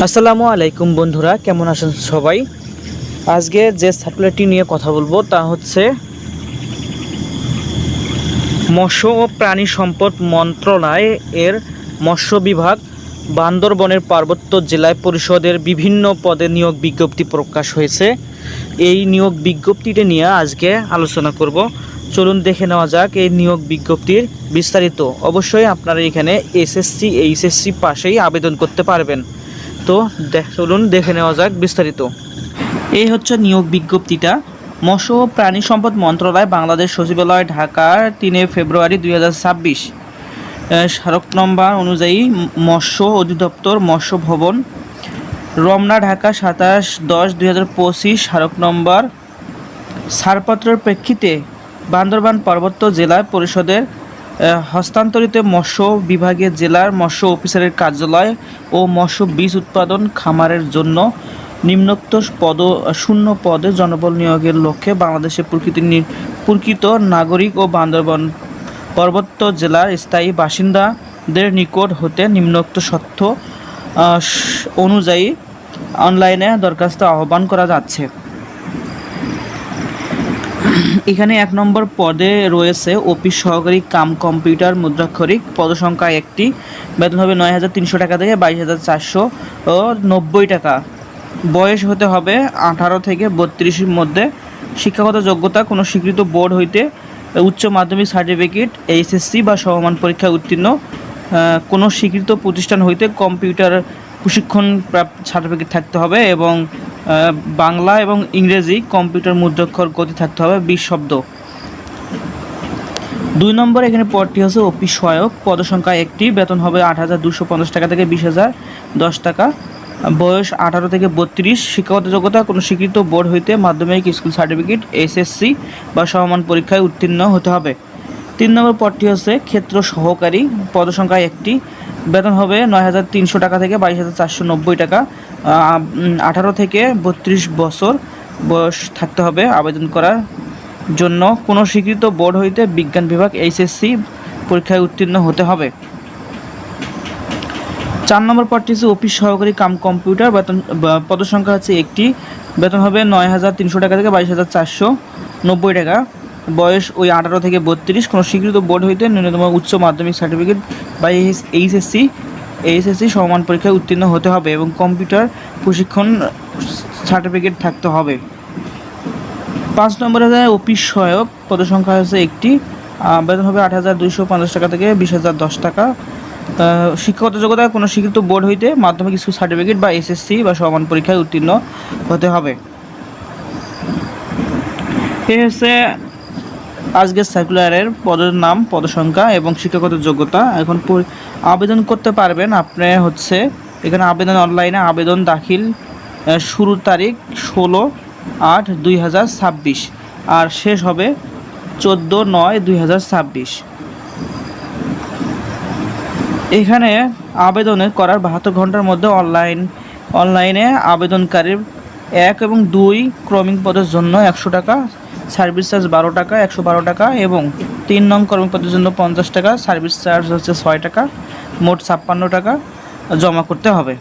আসসালামু আলাইকুম বন্ধুরা, কেমন আছেন সবাই? আজকে যে সার্কুলারটি নিয়ে কথা বলবো তা হচ্ছে মৎস্য ও প্রাণী সম্পদ মন্ত্রণালয় এর মৎস্য বিভাগ বান্দরবনের পার্বত্য জেলায় পরিষদের বিভিন্ন পদে নিয়োগ বিজ্ঞপ্তি প্রকাশ হয়েছে। এই নিয়োগ বিজ্ঞপ্তিটি নিয়ে আজকে আলোচনা করব। চলুন দেখে নেওয়া যাক এই নিয়োগ বিজ্ঞপ্তির বিস্তারিত। অবশ্যই আপনারা এখানে এসএসসি এইচএসসি পাশেই আবেদন করতে পারবেন। তো চলুন দেখে নেওয়া যাক বিস্তারিত। এই হচ্ছে নিয়োগ বিজ্ঞপ্তিটা। মৎস্য ও প্রাণী সম্পদ মন্ত্রণালয়, বাংলাদেশ সচিবালয়, ঢাকা, 3 ফেব্রুয়ারি 2026। স্মারক নম্বর অনুযায়ী মৎস্য অধিদপ্তর, মৎস্য ভবন, রমনা, ঢাকা 27/10/2025। স্মারক নম্বর ছাড়পত্রের প্রেক্ষিতে বান্দরবান পার্বত্য জেলা পরিষদের হস্তান্তরিত মৎস্য বিভাগের জেলার মৎস্য অফিসারের কার্যালয় ও মৎস্য বীজ উৎপাদন খামারের জন্য নিম্নোক্ত শূন্য পদে জনবল নিয়োগের লক্ষ্যে বাংলাদেশের প্রকৃত নাগরিক ও বান্দরবান পার্বত্য জেলার স্থায়ী বাসিন্দাদের নিকট হতে নিম্নোক্ত তথ্য অনুযায়ী অনলাইনে দরখাস্ত আহ্বান করা যাচ্ছে। এখানে 1 নম্বর পদে রয়েছে অফিস সহকারী কাম কম্পিউটার মুদ্রাক্ষরিক, পদসংখ্যা 1টি, বেতন হবে 9,300 টাকা থেকে 22,490 টাকা। বয়স হতে হবে 18 থেকে 32-এর মধ্যে। শিক্ষাগত যোগ্যতা কোনো স্বীকৃত বোর্ড হইতে উচ্চ মাধ্যমিক সার্টিফিকেট, এইচএসসি বা সমমান পরীক্ষা উত্তীর্ণ, কোনো স্বীকৃত প্রতিষ্ঠান হইতে কম্পিউটার প্রশিক্ষণ প্রাপ্ত সার্টিফিকেট থাকতে হবে এবং বাংলা এবং ইংরেজি কম্পিউটার মুদ্রাক্ষর গতি থাকতে হবে 20 শব্দ। 2 নম্বর এখানে পদটি হচ্ছে অফিস সহায়ক, পদসংখ্যা 1টি, বেতন হবে 8,250 টাকা থেকে 20,010 টাকা। বয়স 18 থেকে 32। শিক্ষাগত যোগ্যতা কোনো স্বীকৃত বোর্ড হইতে মাধ্যমিক স্কুল সার্টিফিকেট, এসএসসি বা সমমান পরীক্ষায় উত্তীর্ণ হতে হবে। 3 নম্বর পদটি হচ্ছে ক্ষেত্র সহকারী, পদসংখ্যা 1টি, বেতন হবে 9,300 টাকা থেকে 22,490 টাকা। 18 থেকে 32 বছর বয়স থাকতে হবে আবেদন করার জন্য। কোনো স্বীকৃত বোর্ড হইতে বিজ্ঞান বিভাগ, এইচএসসি পরীক্ষায় উত্তীর্ণ হতে হবে। 4 নম্বর পদটি হচ্ছে অফিস সহকারী কাম কম্পিউটার, বেতন পদসংখ্যা হচ্ছে 1টি, বেতন হবে 9,300 টাকা থেকে 22,490 টাকা। বয়স ওই 18 থেকে 32। কোনো স্বীকৃত বোর্ড হইতে ন্যূনতম উচ্চ মাধ্যমিক সার্টিফিকেট বা এইচএসসি সমমান পরীক্ষায় উত্তীর্ণ হতে হবে এবং কম্পিউটার প্রশিক্ষণ সার্টিফিকেট থাকতে হবে। 5 নম্বরে অফিস সহায়ক, পদসংখ্যা হচ্ছে 1টি, বেতন হবে 8,250 টাকা থেকে 20,010 টাকা। শিক্ষাগত যোগ্যতা কোনো স্বীকৃত বোর্ড হইতে মাধ্যমিক স্কুল সার্টিফিকেট বা এসএসসি বা সমান পরীক্ষায় উত্তীর্ণ হতে হবে। এই হচ্ছে আজকের সার্কুলারের পদের নাম, পদসংখ্যা এবং শিক্ষাগত যোগ্যতা। এখন আবেদন করতে পারবেন আপনি হচ্ছে এখানে আবেদন অনলাইনে আবেদন দাখিল শুরুর তারিখ 16/8/2026 আর শেষ হবে 14/9/2026। এখানে আবেদনে করার 72 ঘন্টার মধ্যে অনলাইনে আবেদনকারীর 1 এবং 2 ক্রমিক পদের জন্য 100 টাকা, সার্ভিস চার্জ 12 টাকা, 112 টাকা এবং 3 নং ক্রমিক পদের জন্য 50 টাকা, সার্ভিস চার্জ হচ্ছে 6 টাকা, মোট 56 টাকা জমা করতে হবে।